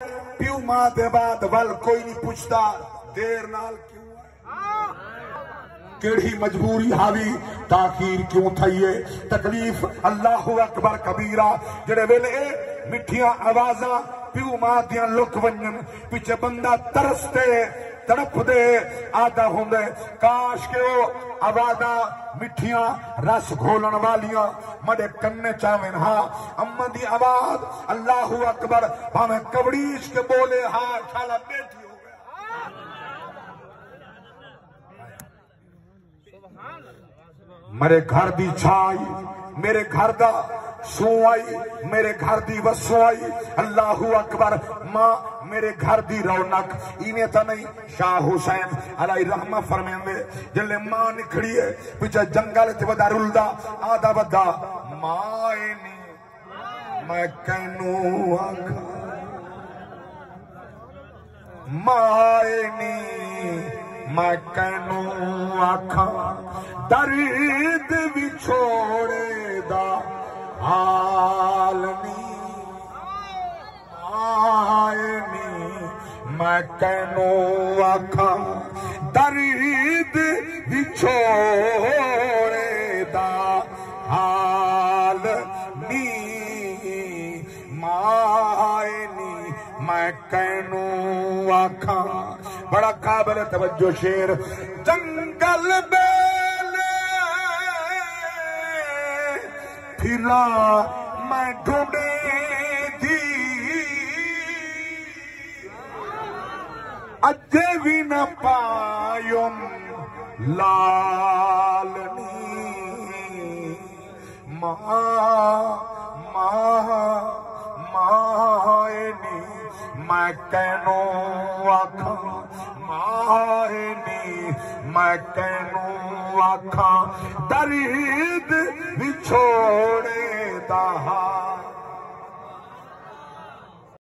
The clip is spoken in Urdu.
پیو ماں دے بعد ول کوئی نہیں پوچھتا دیر نال کیوں کیڑی مجبوری حاوی تاخیر کیوں تھئیے تکلیف اللہ اکبر کبیرہ جڑے ویلے مٹھیاں آوازاں پیو ماں دیاں لک ونجن پیچھے بندہ ترستے تڑپ دے آدھا ہوندے کاش کے وہ آوازاں مٹھیاں رس گھولن والیاں مڑے کنے چاوین ہاں اما دی آواز اللہ اکبر بھامیں کبڑیش کے بولے ہاں کھالا بیٹھی ہو گیا میرے گھر دی چھائی میرے گھر دا سو آئی میرے گھر دی وسو آئی اللہ اکبر ماں میرے گھر دی رونق اینے تا نہیں شاہ حسین علیہ رحمہ فرمین دے جلے ماں نکھڑی ہے پیچھے جنگل تے ودا رلدہ آدھا ودا ماں اینی میں کینو آکھا ماں اینی میں کینو آکھا درد بھی چھوڑے دا حال نہیں آئے نہیں میں کینو آکھا درد بھی چھوڑے دا حال نہیں مائے نہیں میں کینو آکھا بڑا قابل توجہ شیر جنگل بیلے پھرا میں ڈھونڈے دی اجے بھی نہ پائم لالنی مائنی میں کینو آکھا مائنی میں کینو آکھا درد بھی چھوڑے